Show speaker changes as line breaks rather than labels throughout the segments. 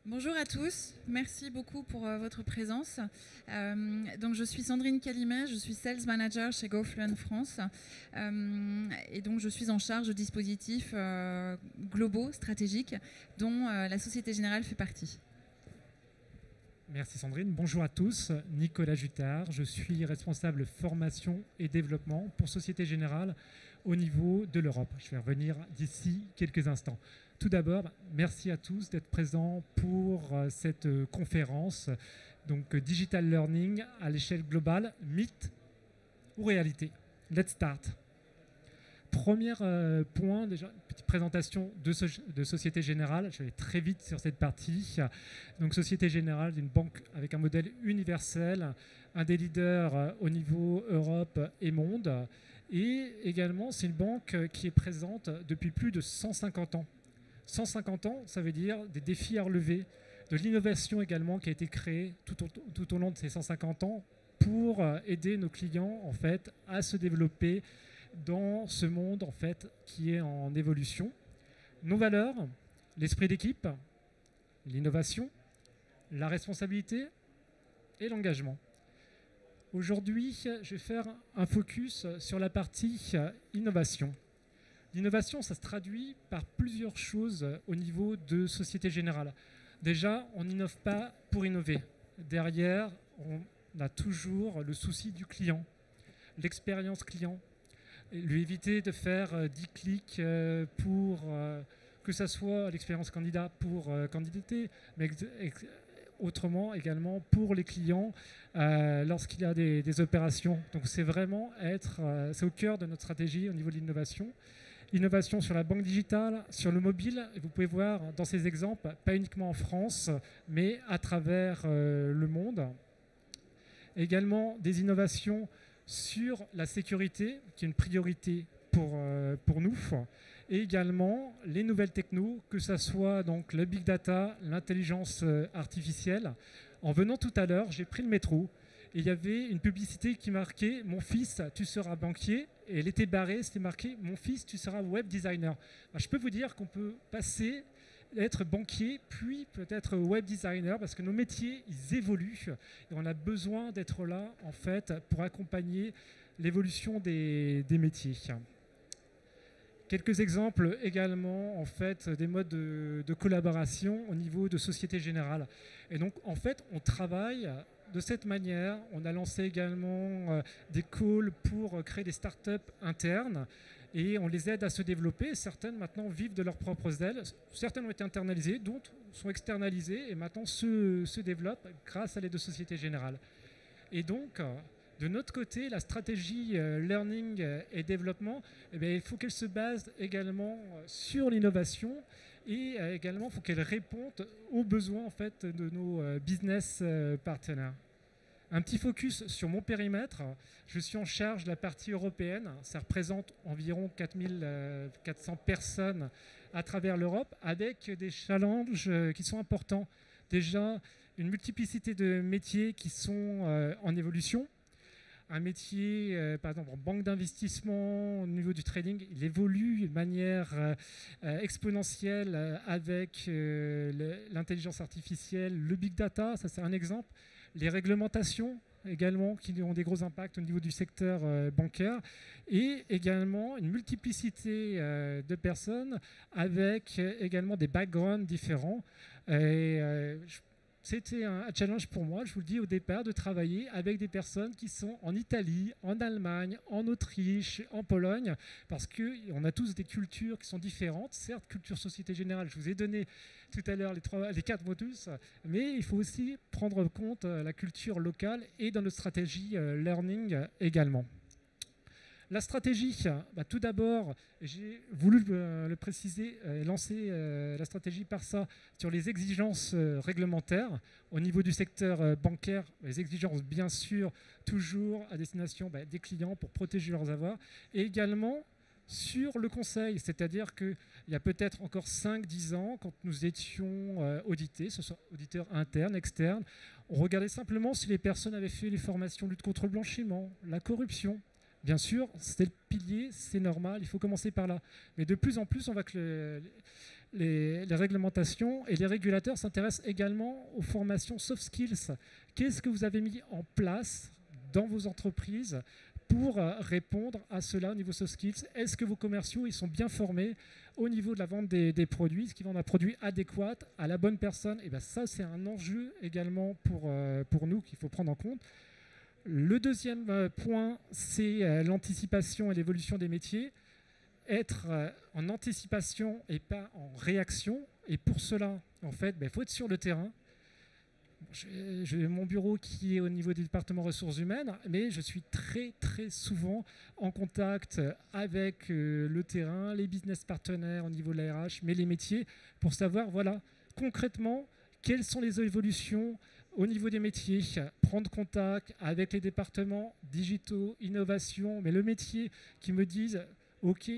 Bonjour à tous, merci beaucoup pour votre présence. Donc je suis Sandrine Calimet, je suis Sales Manager chez GoFluent France et donc je suis en charge de dispositifs globaux, stratégiques, dont la Société Générale fait partie.
Merci Sandrine. Bonjour à tous. Nicolas Jutard. Je suis responsable formation et développement pour Société Générale au niveau de l'Europe. Je vais revenir d'ici quelques instants. Tout d'abord, merci à tous d'être présents pour cette conférence. Donc Digital Learning à l'échelle globale, mythe ou réalité. Let's start. Premier point, déjà, une petite présentation de Société Générale. Je vais aller très vite sur cette partie. Donc, Société Générale, une banque avec un modèle universel, un des leaders au niveau Europe et monde. Et également, c'est une banque qui est présente depuis plus de 150 ans. 150 ans, ça veut dire des défis à relever, de l'innovation également qui a été créée tout au long de ces 150 ans pour aider nos clients en fait, à se développer dans ce monde en fait, qui est en évolution. Nos valeurs, l'esprit d'équipe, l'innovation, la responsabilité et l'engagement. Aujourd'hui, je vais faire un focus sur la partie innovation. L'innovation, ça se traduit par plusieurs choses au niveau de Société Générale. Déjà, on n'innove pas pour innover. Derrière, on a toujours le souci du client, l'expérience client, lui éviter de faire 10 clics pour que ce soit l'expérience candidat pour candidater, mais autrement également pour les clients lorsqu'il y a des opérations. Donc c'est vraiment c'est au cœur de notre stratégie au niveau de l'innovation. Innovation sur la banque digitale, sur le mobile. Et vous pouvez voir dans ces exemples, pas uniquement en France, mais à travers le monde. Également des innovations sur la sécurité, qui est une priorité pour nous, et également les nouvelles technos, que ce soit donc le big data, l'intelligence artificielle. En venant tout à l'heure, j'ai pris le métro et il y avait une publicité qui marquait « Mon fils, tu seras banquier » et elle était barrée, c'était marqué « Mon fils, tu seras web designer ». Je peux vous dire qu'on peut passer être banquier, puis peut-être web designer, parce que nos métiers, ils évoluent et on a besoin d'être là, en fait, pour accompagner l'évolution des métiers. Quelques exemples également, en fait, des modes de collaboration au niveau de Société Générale. Et donc, en fait, on travaille de cette manière. On a lancé également des calls pour créer des startups internes et on les aide à se développer. Certaines maintenant vivent de leurs propres ailes. Certaines ont été internalisées, d'autres sont externalisées et maintenant se développent grâce à l'aide de Société Générale. Et donc, de notre côté, la stratégie learning et développement, eh bien, il faut qu'elle se base également sur l'innovation et également il faut qu'elle réponde aux besoins en fait, de nos business partenaires. Un petit focus sur mon périmètre. Je suis en charge de la partie européenne. Ça représente environ 4400 personnes à travers l'Europe avec des challenges qui sont importants. Déjà, une multiplicité de métiers qui sont en évolution. Un métier, par exemple, en banque d'investissement, au niveau du trading, il évolue de manière exponentielle avec l'intelligence artificielle, le big data, ça c'est un exemple. Les réglementations également qui ont des gros impacts au niveau du secteur bancaire et également une multiplicité de personnes avec également des backgrounds différents. C'était un challenge pour moi, je vous le dis au départ, de travailler avec des personnes qui sont en Italie, en Allemagne, en Autriche, en Pologne, parce qu'on a tous des cultures qui sont différentes. Certes, culture Société Générale, je vous ai donné tout à l'heure les 4 modus, mais il faut aussi prendre en compte la culture locale et dans notre stratégie learning également. La stratégie, tout d'abord, j'ai voulu le préciser, lancer la stratégie par ça sur les exigences réglementaires au niveau du secteur bancaire, les exigences bien sûr toujours à destination des clients pour protéger leurs avoirs, et également sur le conseil, c'est-à-dire qu'il y a peut-être encore 5-10 ans, quand nous étions audités, ce soit auditeurs internes, externes, on regardait simplement si les personnes avaient fait les formations lutte contre le blanchiment, la corruption. Bien sûr, c'est le pilier, c'est normal, il faut commencer par là. Mais de plus en plus, on voit que les réglementations et les régulateurs s'intéressent également aux formations soft skills. Qu'est-ce que vous avez mis en place dans vos entreprises pour répondre à cela au niveau soft skills? Est-ce que vos commerciaux ils sont bien formés au niveau de la vente des produits, ce qui vendent un produit adéquat à la bonne personne? Et bien ça, c'est un enjeu également pour nous qu'il faut prendre en compte. Le deuxième point, c'est l'anticipation et l'évolution des métiers. Être en anticipation et pas en réaction. Et pour cela, en fait, il faut être sur le terrain. J'ai mon bureau qui est au niveau du département ressources humaines, mais je suis très très souvent en contact avec le terrain, les business partenaires au niveau de la RH, mais les métiers, pour savoir voilà, concrètement quelles sont les évolutions au niveau des métiers, prendre contact avec les départements digitaux, innovation, mais le métier qui me disent OK,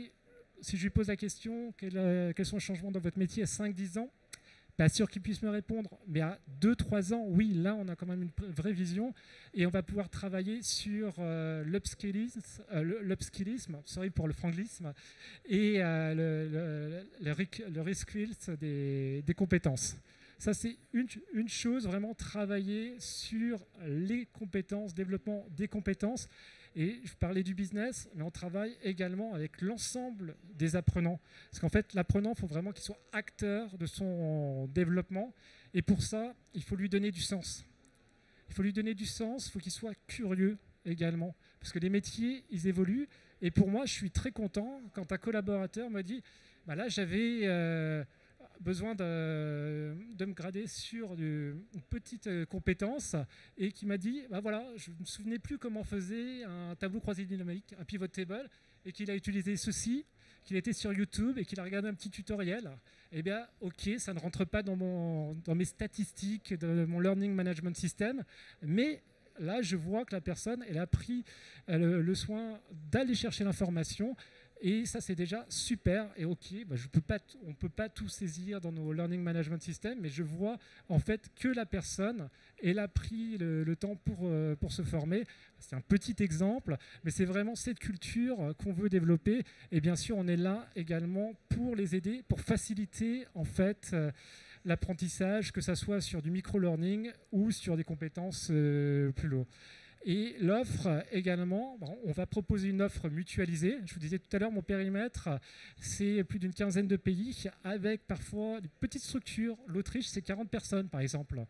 si je lui pose la question, quels sont les changements dans votre métier à 5-10 ans, pas sûr qu'il puisse me répondre, mais à 2-3 ans, oui, là, on a quand même une vraie vision et on va pouvoir travailler sur l'upskillisme, sorry pour le franglisme, et le reskills des compétences. Ça, c'est une chose, vraiment travailler sur les compétences, développement des compétences. Et je parlais du business, mais on travaille également avec l'ensemble des apprenants. Parce qu'en fait, l'apprenant, il faut vraiment qu'il soit acteur de son développement. Et pour ça, il faut lui donner du sens. Il faut lui donner du sens, il faut qu'il soit curieux également. Parce que les métiers, ils évoluent. Et pour moi, je suis très content quand un collaborateur me dit bah là, j'avais besoin de me grader sur une petite compétence et qui m'a dit bah voilà, je ne me souvenais plus comment on faisait un tableau croisé dynamique, un pivot table, et qu'il a utilisé ceci, qu'il était sur YouTube et qu'il a regardé un petit tutoriel. Eh bien, ok, ça ne rentre pas dans mes statistiques de mon learning management system, mais là, je vois que la personne, elle a pris le soin d'aller chercher l'information. Et ça, c'est déjà super. Et OK, on ne peut pas tout saisir dans nos learning management systems, mais je vois en fait que la personne, elle a pris le temps pour se former. C'est un petit exemple, mais c'est vraiment cette culture qu'on veut développer. Et bien sûr, on est là également pour les aider, pour faciliter en fait l'apprentissage, que ce soit sur du micro-learning ou sur des compétences plus lourdes. Et l'offre également, on va proposer une offre mutualisée. Je vous disais tout à l'heure, mon périmètre, c'est plus d'une quinzaine de pays, avec parfois des petites structures. L'Autriche, c'est 40 personnes, par exemple.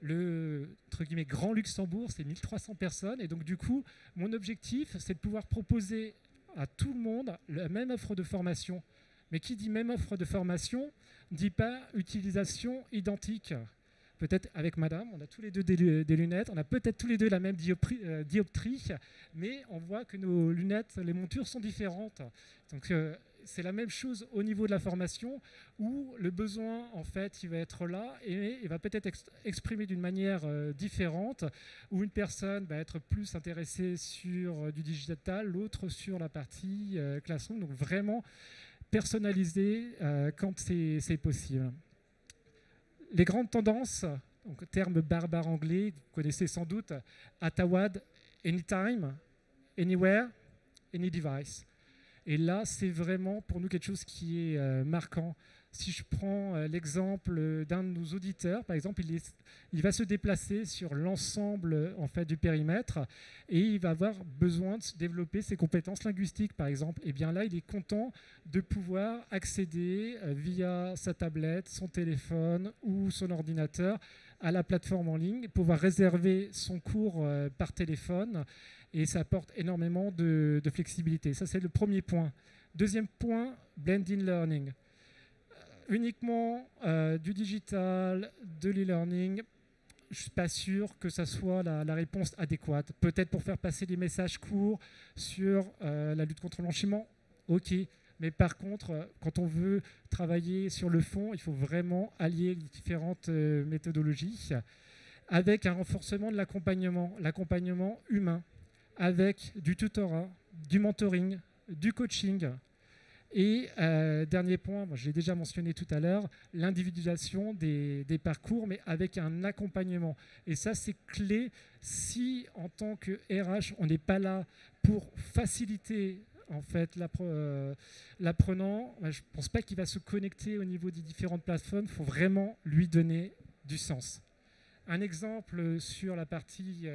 Le entre guillemets, Grand Luxembourg, c'est 1300 personnes. Et donc, du coup, mon objectif, c'est de pouvoir proposer à tout le monde la même offre de formation. Mais qui dit même offre de formation, ne dit pas utilisation identique. Peut-être avec madame, on a tous les deux des lunettes, on a peut-être tous les deux la même dioptrie, mais on voit que nos lunettes, les montures sont différentes. Donc c'est la même chose au niveau de la formation, où le besoin, en fait, il va être là et il va peut-être exprimer d'une manière différente, où une personne va être plus intéressée sur du digital, l'autre sur la partie classroom. Donc vraiment personnalisé quand c'est possible. Les grandes tendances, donc terme barbare anglais, vous connaissez sans doute, Atawad, anytime, anywhere, any device. Et là, c'est vraiment pour nous quelque chose qui est marquant. Si je prends l'exemple d'un de nos auditeurs, par exemple, il va se déplacer sur l'ensemble en fait, du périmètre et il va avoir besoin de développer ses compétences linguistiques, par exemple. Et bien là, il est content de pouvoir accéder via sa tablette, son téléphone ou son ordinateur à la plateforme en ligne, pouvoir réserver son cours par téléphone et ça apporte énormément de flexibilité. Ça, c'est le premier point. Deuxième point, blended learning. Uniquement du digital, de l'e-learning, je ne suis pas sûr que ça soit la réponse adéquate. Peut-être pour faire passer des messages courts sur la lutte contre le blanchiment, ok. Mais par contre, quand on veut travailler sur le fond, il faut vraiment allier les différentes méthodologies avec un renforcement de l'accompagnement humain, avec du tutorat, du mentoring, du coaching. Et dernier point, je l'ai déjà mentionné tout à l'heure, l'individualisation des parcours, mais avec un accompagnement. Et ça, c'est clé si, en tant que RH, on n'est pas là pour faciliter en fait, l'apprenant, je ne pense pas qu'il va se connecter au niveau des différentes plateformes. Il faut vraiment lui donner du sens. Un exemple sur la partie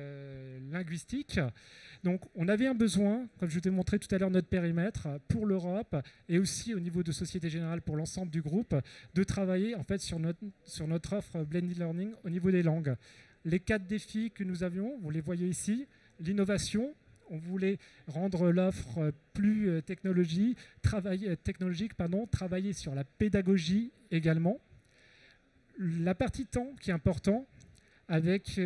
linguistique. Donc, on avait un besoin, comme je vous ai montré tout à l'heure, notre périmètre pour l'Europe et aussi au niveau de Société Générale pour l'ensemble du groupe, de travailler en fait sur notre offre Blended Learning au niveau des langues. Les 4 défis que nous avions, vous les voyez ici, l'innovation. On voulait rendre l'offre plus technologique, travailler sur la pédagogie également. La partie temps qui est important, avec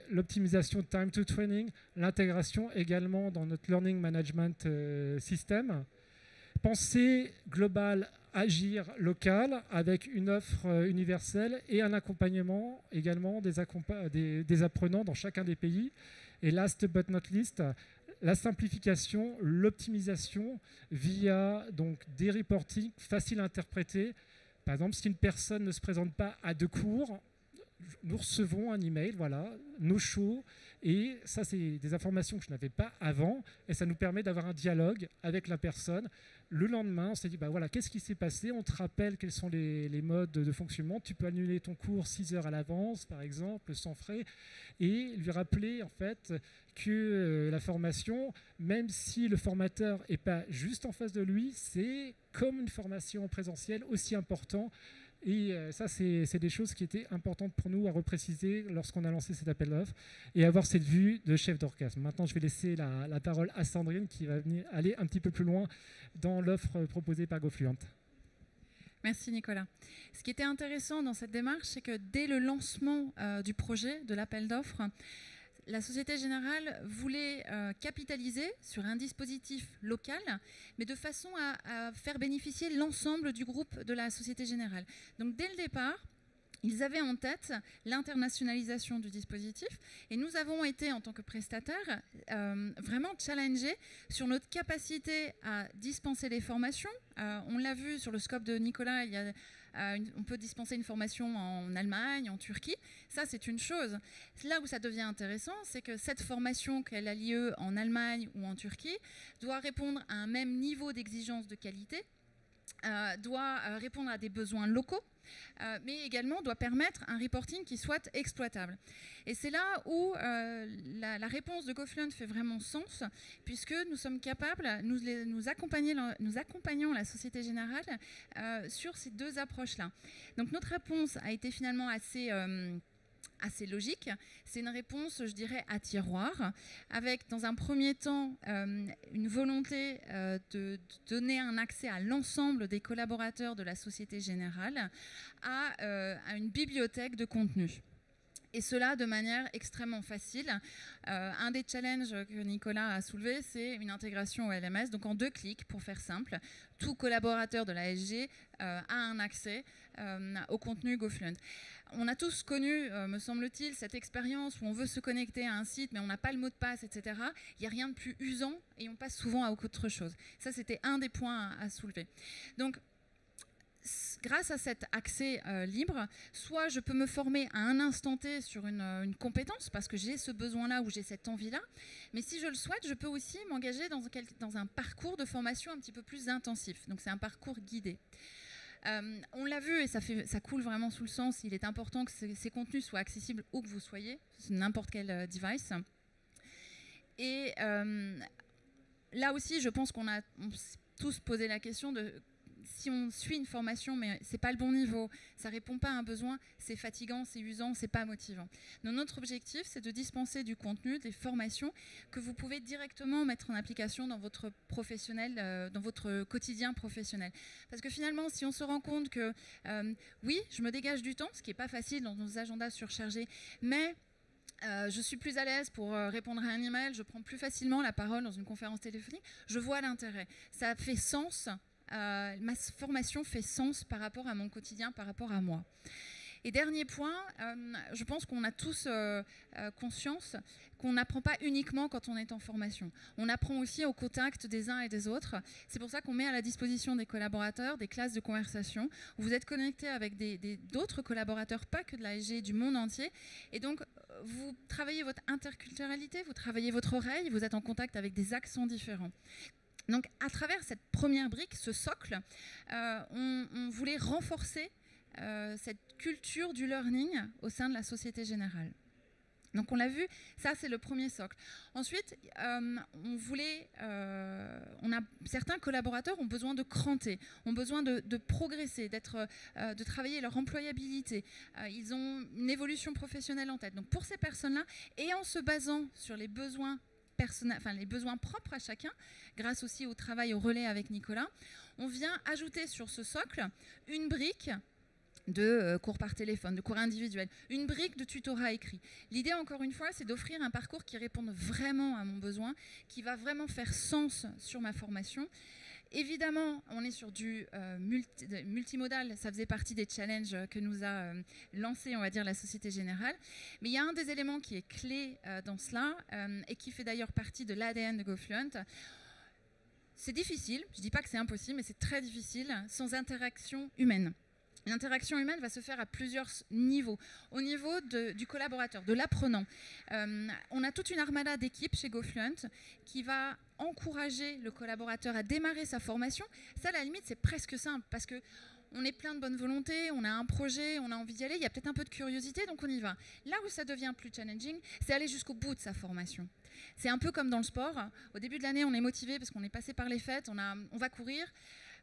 l'optimisation de time to training, l'intégration également dans notre learning management system. Penser global, agir local, avec une offre universelle et un accompagnement également des apprenants dans chacun des pays. Et last but not least, la simplification, l'optimisation via donc, des reportings faciles à interpréter. Par exemple, si une personne ne se présente pas à 2 cours, nous recevons un email, voilà, no show, et ça c'est des informations que je n'avais pas avant, et ça nous permet d'avoir un dialogue avec la personne. Le lendemain, on s'est dit, bah voilà, qu'est-ce qui s'est passé? On te rappelle quels sont les modes de fonctionnement. Tu peux annuler ton cours 6 heures à l'avance, par exemple, sans frais, et lui rappeler en fait que la formation, même si le formateur n'est pas juste en face de lui, c'est comme une formation en présentiel aussi important. Et ça, c'est des choses qui étaient importantes pour nous à repréciser lorsqu'on a lancé cet appel d'offres et avoir cette vue de chef d'orchestre. Maintenant, je vais laisser la parole à Sandrine qui va aller un petit peu plus loin dans l'offre proposée par GoFluent.
Merci Nicolas. Ce qui était intéressant dans cette démarche, c'est que dès le lancement du projet, de l'appel d'offres, la Société Générale voulait capitaliser sur un dispositif local, mais de façon à faire bénéficier l'ensemble du groupe de la Société Générale. Donc dès le départ, ils avaient en tête l'internationalisation du dispositif et nous avons été, en tant que prestataires, vraiment challengés sur notre capacité à dispenser des formations. On l'a vu sur le scope de Nicolas, on peut dispenser une formation en Allemagne, en Turquie. Ça, c'est une chose. Là où ça devient intéressant, c'est que cette formation, qu'elle a lieu en Allemagne ou en Turquie, doit répondre à un même niveau d'exigence de qualité, doit répondre à des besoins locaux, mais également doit permettre un reporting qui soit exploitable. Et c'est là où la réponse de GoFluent fait vraiment sens, puisque nous sommes capables, nous accompagnons la Société Générale sur ces 2 approches-là. Donc notre réponse a été finalement assez logique. C'est une réponse, je dirais, à tiroir, avec dans un premier temps une volonté de donner un accès à l'ensemble des collaborateurs de la Société Générale à une bibliothèque de contenu. Et cela de manière extrêmement facile. Un des challenges que Nicolas a soulevé, c'est une intégration au LMS. Donc en 2 clics, pour faire simple, tout collaborateur de l'ASG a un accès au contenu GoFluent. On a tous connu, me semble-t-il, cette expérience où on veut se connecter à un site, mais on n'a pas le mot de passe, etc. Il n'y a rien de plus usant et on passe souvent à autre chose. Ça, c'était un des points à soulever. Donc, grâce à cet accès libre, soit je peux me former à un instant T sur une compétence parce que j'ai ce besoin-là ou j'ai cette envie-là, mais si je le souhaite, je peux aussi m'engager dans un parcours de formation un petit peu plus intensif. Donc c'est un parcours guidé. On l'a vu et ça coule vraiment sous le sens, il est important que ces contenus soient accessibles où que vous soyez, sur n'importe quel device. Et là aussi, je pense qu'on a tous posé la question de si on suit une formation mais c'est pas le bon niveau, ça répond pas à un besoin, c'est fatigant, c'est usant, c'est pas motivant. Donc notre objectif, c'est de dispenser du contenu, des formations que vous pouvez directement mettre en application dans votre professionnel, dans votre quotidien professionnel. Parce que finalement, si on se rend compte que oui, je me dégage du temps, ce qui est pas facile dans nos agendas surchargés, mais je suis plus à l'aise pour répondre à un email, je prends plus facilement la parole dans une conférence téléphonique, je vois l'intérêt. Ça fait sens. Ma formation fait sens par rapport à mon quotidien, par rapport à moi. Et dernier point, je pense qu'on a tous conscience qu'on n'apprend pas uniquement quand on est en formation. On apprend aussi au contact des uns et des autres. C'est pour ça qu'on met à la disposition des collaborateurs des classes de conversation où vous êtes connectés avec d'autres collaborateurs, pas que de l'ASG, du monde entier. Et donc, vous travaillez votre interculturalité, vous travaillez votre oreille, vous êtes en contact avec des accents différents. Donc, à travers cette première brique, ce socle, on voulait renforcer cette culture du learning au sein de la Société Générale. Donc on l'a vu, ça c'est le premier socle. Ensuite, certains collaborateurs ont besoin de cranter, ont besoin de progresser, de travailler leur employabilité. Ils ont une évolution professionnelle en tête. Donc pour ces personnes-là, et en se basant sur les besoins les besoins propres à chacun, grâce aussi au travail au relais avec Nicolas, on vient ajouter sur ce socle une brique de cours par téléphone, de cours individuels, une brique de tutorat écrit. L'idée, encore une fois, c'est d'offrir un parcours qui réponde vraiment à mon besoin, qui va vraiment faire sens sur ma formation. Évidemment, on est sur du multimodal, ça faisait partie des challenges que nous a lancé, on va dire, la Société Générale. Mais il y a un des éléments qui est clé dans cela et qui fait d'ailleurs partie de l'ADN de GoFluent. C'est difficile, je ne dis pas que c'est impossible, mais c'est très difficile sans interaction humaine. L'interaction humaine va se faire à plusieurs niveaux. Au niveau du collaborateur, de l'apprenant. On a toute une armada d'équipes chez GoFluent qui va encourager le collaborateur à démarrer sa formation. Ça, à la limite, c'est presque simple parce qu'on est plein de bonne volonté, on a un projet, on a envie d'y aller, il y a peut-être un peu de curiosité, donc on y va. Là où ça devient plus challenging, c'est aller jusqu'au bout de sa formation. C'est un peu comme dans le sport. Au début de l'année, on est motivé parce qu'on est passé par les fêtes, on va courir.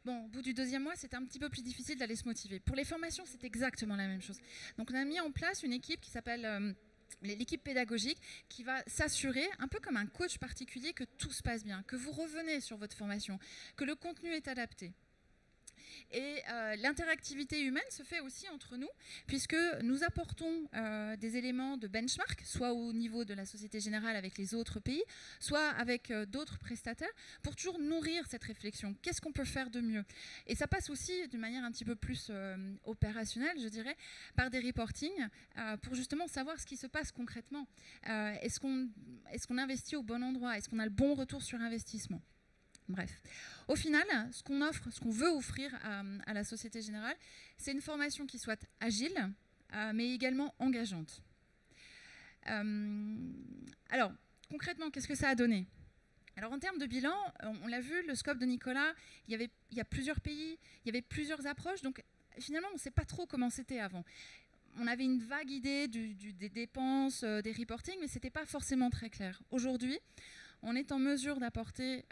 Bon, au bout du 2e mois, c'était un petit peu plus difficile d'aller se motiver. Pour les formations, c'est exactement la même chose. Donc, on a mis en place une équipe qui s'appelle l'équipe pédagogique, qui va s'assurer, un peu comme un coach particulier, que tout se passe bien, que vous revenez sur votre formation, que le contenu est adapté. Et l'interactivité humaine se fait aussi entre nous, puisque nous apportons des éléments de benchmark, soit au niveau de la Société Générale avec les autres pays, soit avec d'autres prestataires, pour toujours nourrir cette réflexion. Qu'est-ce qu'on peut faire de mieux? Et ça passe aussi d'une manière un petit peu plus opérationnelle, je dirais, par des reportings, pour justement savoir ce qui se passe concrètement. Est-ce qu'on investit au bon endroit? Est-ce qu'on a le bon retour sur investissement? Bref, au final, ce qu'on offre, ce qu'on veut offrir à la Société Générale, c'est une formation qui soit agile, mais également engageante. Alors, concrètement, qu'est-ce que ça a donné? Alors, en termes de bilan, on l'a vu, le scope de Nicolas, il y a plusieurs pays, il y avait plusieurs approches, donc finalement, on ne sait pas trop comment c'était avant. On avait une vague idée des dépenses, des reportings, mais ce n'était pas forcément très clair. Aujourd'hui, on est en mesure d'apporter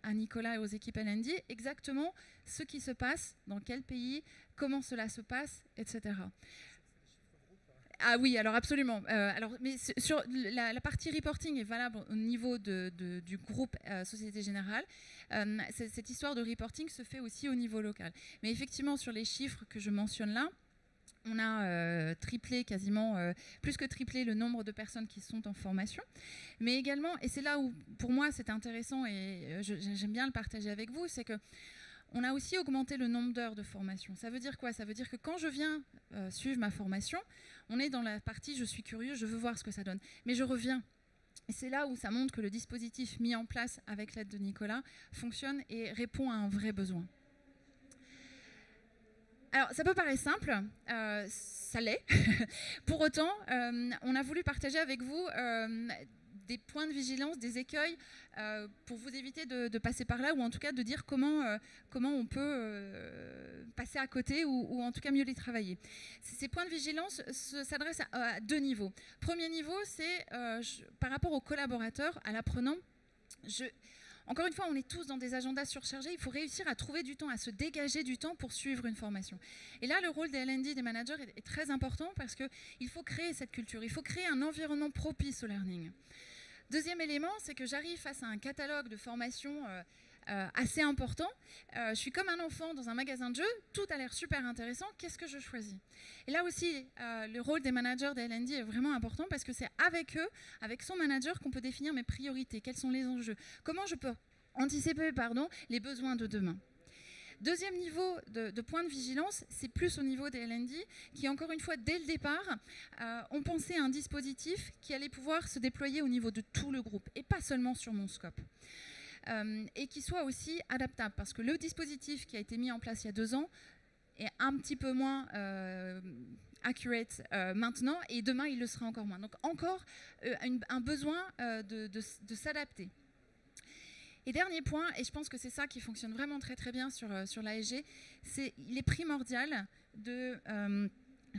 à Nicolas et aux équipes L&D exactement ce qui se passe, dans quel pays, comment cela se passe, etc. Ah oui, alors absolument. Mais sur la partie reporting est valable au niveau du groupe Société Générale. Cette histoire de reporting se fait aussi au niveau local. Mais effectivement, sur les chiffres que je mentionne là, on a triplé quasiment, plus que triplé le nombre de personnes qui sont en formation. Mais également, et c'est là où pour moi c'est intéressant et j'aime bien le partager avec vous, c'est qu'on a aussi augmenté le nombre d'heures de formation. Ça veut dire quoi? Ça veut dire que quand je viens suivre ma formation, on est dans la partie je suis curieux, je veux voir ce que ça donne. Mais je reviens. Et c'est là où ça montre que le dispositif mis en place avec l'aide de Nicolas fonctionne et répond à un vrai besoin. Alors, ça peut paraître simple, ça l'est. Pour autant, on a voulu partager avec vous des points de vigilance, des écueils, pour vous éviter de passer par là, ou en tout cas de dire comment on peut passer à côté, ou en tout cas mieux les travailler. Ces points de vigilance s'adressent à 2 niveaux. Premier niveau, c'est par rapport aux collaborateurs, à l'apprenant. Encore une fois, on est tous dans des agendas surchargés. Il faut réussir à trouver du temps, à se dégager du temps pour suivre une formation. Et là, le rôle des L&D, des managers, est très important parce qu'il faut créer cette culture. Il faut créer un environnement propice au learning. Deuxième élément, c'est que j'arrive face à un catalogue de formations assez important. Je suis comme un enfant dans un magasin de jeux. Tout a l'air super intéressant. Qu'est-ce que je choisis? Et là aussi, le rôle des managers des L&D est vraiment important parce que c'est avec eux, avec son manager, qu'on peut définir mes priorités. Quels sont les enjeux? Comment je peux anticiper les besoins de demain? Deuxième niveau de point de vigilance, c'est plus au niveau des L&D qui, encore une fois, dès le départ, ont pensé à un dispositif qui allait pouvoir se déployer au niveau de tout le groupe et pas seulement sur mon scope. Et qui soit aussi adaptable, parce que le dispositif qui a été mis en place il y a 2 ans est un petit peu moins accurate maintenant, et demain il le sera encore moins. Donc encore un besoin de s'adapter. Et dernier point, et je pense que c'est ça qui fonctionne vraiment très très bien sur l'ASG, il est primordial de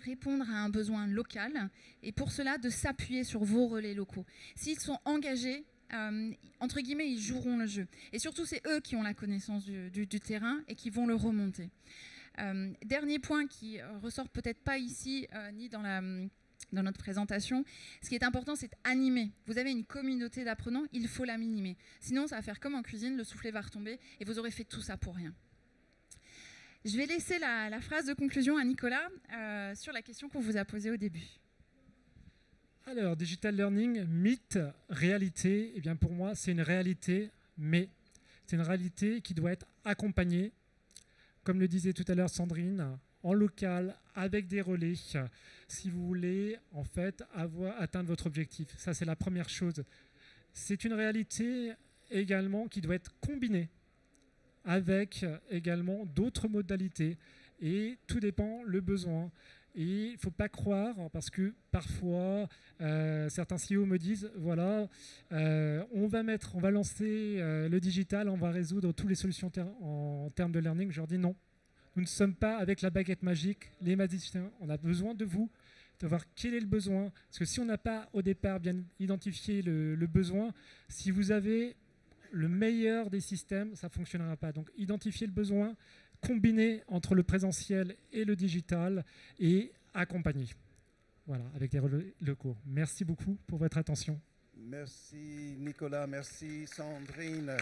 répondre à un besoin local et pour cela de s'appuyer sur vos relais locaux. S'ils sont engagés, entre guillemets, ils joueront le jeu. Et surtout, c'est eux qui ont la connaissance du terrain et qui vont le remonter. Dernier point qui ressort peut-être pas ici ni dans notre présentation, ce qui est important, c'est d'animer. Vous avez une communauté d'apprenants, il faut la minimer. Sinon, ça va faire comme en cuisine, le soufflet va retomber et vous aurez fait tout ça pour rien. Je vais laisser la phrase de conclusion à Nicolas sur la question qu'on vous a posée au début.
Alors, digital learning, mythe, réalité, eh bien pour moi, c'est une réalité, mais c'est une réalité qui doit être accompagnée, comme le disait tout à l'heure Sandrine, en local, avec des relais, si vous voulez en fait atteindre votre objectif. Ça, c'est la première chose. C'est une réalité également qui doit être combinée avec également d'autres modalités. Et tout dépend le besoin. Et il ne faut pas croire, parce que parfois, certains CEO me disent, voilà, on va lancer le digital, on va résoudre toutes les solutions en termes de learning. Je leur dis non. Nous ne sommes pas avec la baguette magique, les magiciens. On a besoin de vous, de voir quel est le besoin. Parce que si on n'a pas au départ bien identifié le besoin, si vous avez le meilleur des systèmes, ça ne fonctionnera pas. Donc identifier le besoin, combiner entre le présentiel et le digital et accompagner. Voilà, avec des relais locaux. Merci beaucoup pour votre attention.
Merci Nicolas, merci Sandrine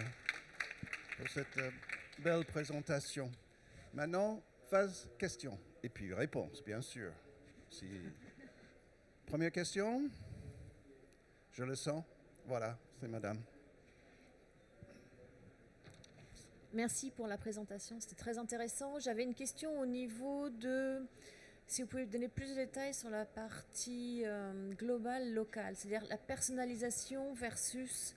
pour cette belle présentation. Maintenant, phase questions et puis réponses, bien sûr. Première question. Je le sens. Voilà, c'est madame.
Merci pour la présentation, c'était très intéressant. J'avais une question au niveau de, si vous pouvez donner plus de détails sur la partie globale, locale, c'est-à-dire la personnalisation versus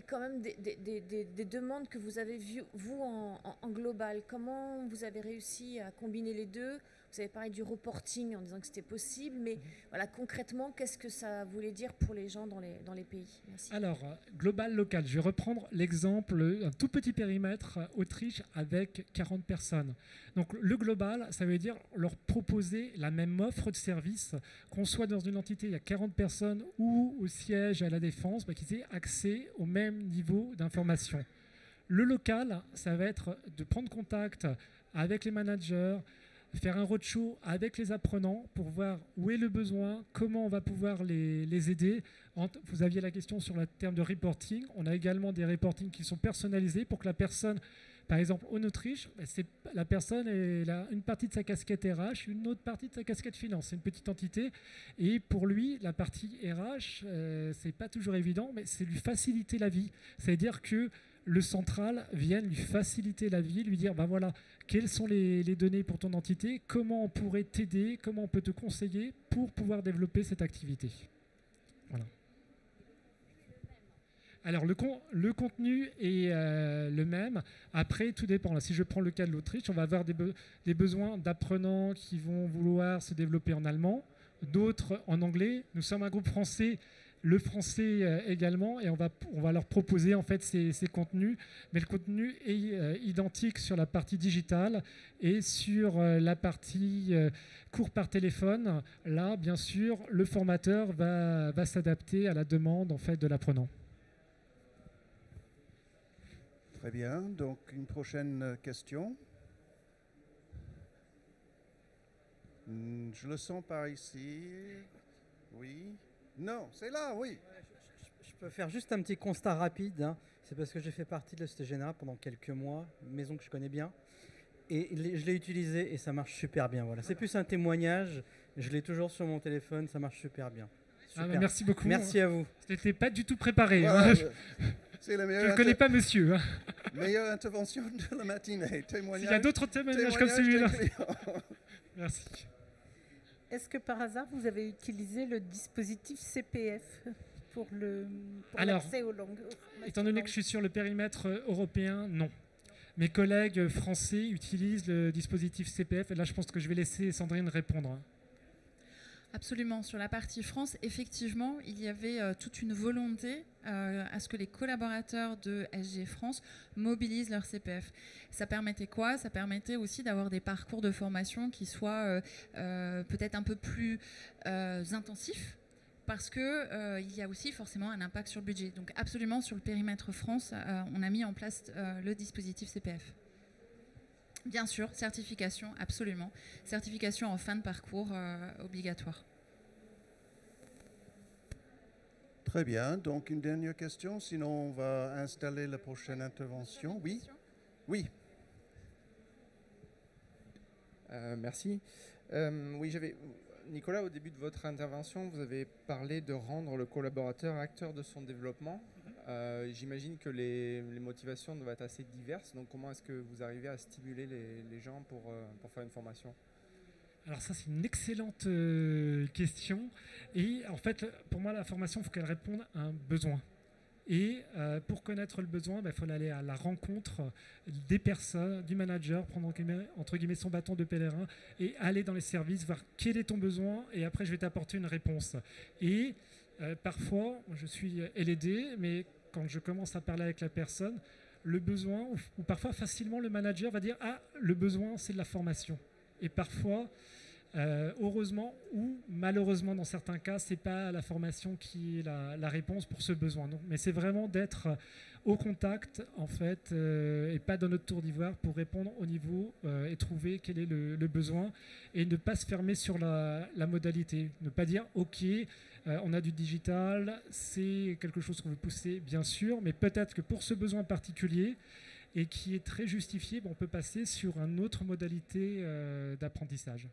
quand même des demandes que vous avez vues, vous, en global. Comment vous avez réussi à combiner les deux? Vous avez parlé du reporting en disant que c'était possible, mais voilà, concrètement, qu'est-ce que ça voulait dire pour les gens dans les pays? Merci.
Alors, global, local. Je vais reprendre l'exemple, un tout petit périmètre, Autriche, avec 40 personnes. Donc, le global, ça veut dire leur proposer la même offre de service, qu'on soit dans une entité, il y a 40 personnes, ou au siège à la Défense, qu'ils aient accès au même niveau d'information. Le local, ça va être de prendre contact avec les managers, faire un roadshow avec les apprenants pour voir où est le besoin, comment on va pouvoir les aider. Vous aviez la question sur le terme de reporting. On a également des reportings qui sont personnalisés pour que la personne, par exemple en Autriche, la personne a une partie de sa casquette RH, une autre partie de sa casquette finance. C'est une petite entité. Et pour lui, la partie RH, c'est pas toujours évident, mais c'est lui faciliter la vie. C'est-à-dire que le central vient lui faciliter la vie, lui dire, ben voilà, quelles sont les données pour ton entité, comment on pourrait t'aider, comment on peut te conseiller pour pouvoir développer cette activité. Voilà. Alors, le contenu est le même. Après, tout dépend. Là, si je prends le cas de l'Autriche, on va avoir des besoins d'apprenants qui vont vouloir se développer en allemand, d'autres en anglais. Nous sommes un groupe français, le français également, et on va leur proposer en fait ces contenus. Mais le contenu est identique sur la partie digitale et sur la partie cours par téléphone. Là, bien sûr, le formateur va s'adapter à la demande en fait de l'apprenant.
Très bien. Donc, une prochaine question. Je le sens par ici. Oui. Non, c'est là, oui.
Je peux faire juste un petit constat rapide. Hein. C'est parce que j'ai fait partie de la Société Générale pendant quelques mois, une maison que je connais bien. Et je l'ai utilisé et ça marche super bien. Voilà. C'est plus un témoignage. Je l'ai toujours sur mon téléphone, ça marche super bien. Super.
Ah, merci beaucoup.
Merci à vous.
Je n'étais pas du tout préparé.
Voilà,
Hein.
C'est la
Je ne connais pas monsieur. Hein.
Meilleure intervention de la matinée.
Il y a d'autres témoignages comme celui-là. Merci.
Est-ce que par hasard, vous avez utilisé le dispositif CPF pour l'accès aux langues?
Étant donné que je suis sur le périmètre européen, non. Mes collègues français utilisent le dispositif CPF. Et là, je pense que je vais laisser Sandrine répondre.
Absolument. Sur la partie France, effectivement, il y avait toute une volonté à ce que les collaborateurs de SG France mobilisent leur CPF. Ça permettait quoi? Ça permettait aussi d'avoir des parcours de formation qui soient peut-être un peu plus intensifs, parce qu'il y a aussi forcément un impact sur le budget. Donc absolument, sur le périmètre France, on a mis en place le dispositif CPF. Bien sûr, certification, absolument. Certification en fin de parcours obligatoire.
Très bien. Donc, une dernière question. Sinon, on va installer la prochaine intervention. Oui. Oui.
Merci. Oui, Nicolas, au début de votre intervention, vous avez parlé de rendre le collaborateur acteur de son développement. J'imagine que les motivations doivent être assez diverses. Donc, comment est-ce que vous arrivez à stimuler les gens pour faire une formation?
Alors ça, c'est une excellente question. Et en fait, pour moi, la formation, il faut qu'elle réponde à un besoin. Et pour connaître le besoin, il faut aller à la rencontre des personnes, du manager, prendre entre guillemets son bâton de pèlerin et aller dans les services, voir quel est ton besoin, et après je vais t'apporter une réponse. Et parfois, je suis L&D, mais quand je commence à parler avec la personne, le besoin, ou parfois facilement le manager va dire « Ah, le besoin, c'est de la formation ». Et parfois, heureusement ou malheureusement dans certains cas, ce n'est pas la formation qui est la réponse pour ce besoin. Non. Mais c'est vraiment d'être au contact en fait, et pas dans notre tour d'ivoire pour répondre au niveau et trouver quel est le besoin et ne pas se fermer sur la modalité. Ne pas dire « Ok, on a du digital, c'est quelque chose qu'on veut pousser bien sûr, mais peut-être que pour ce besoin particulier, et qui est très justifié, on peut passer sur une autre modalité d'apprentissage.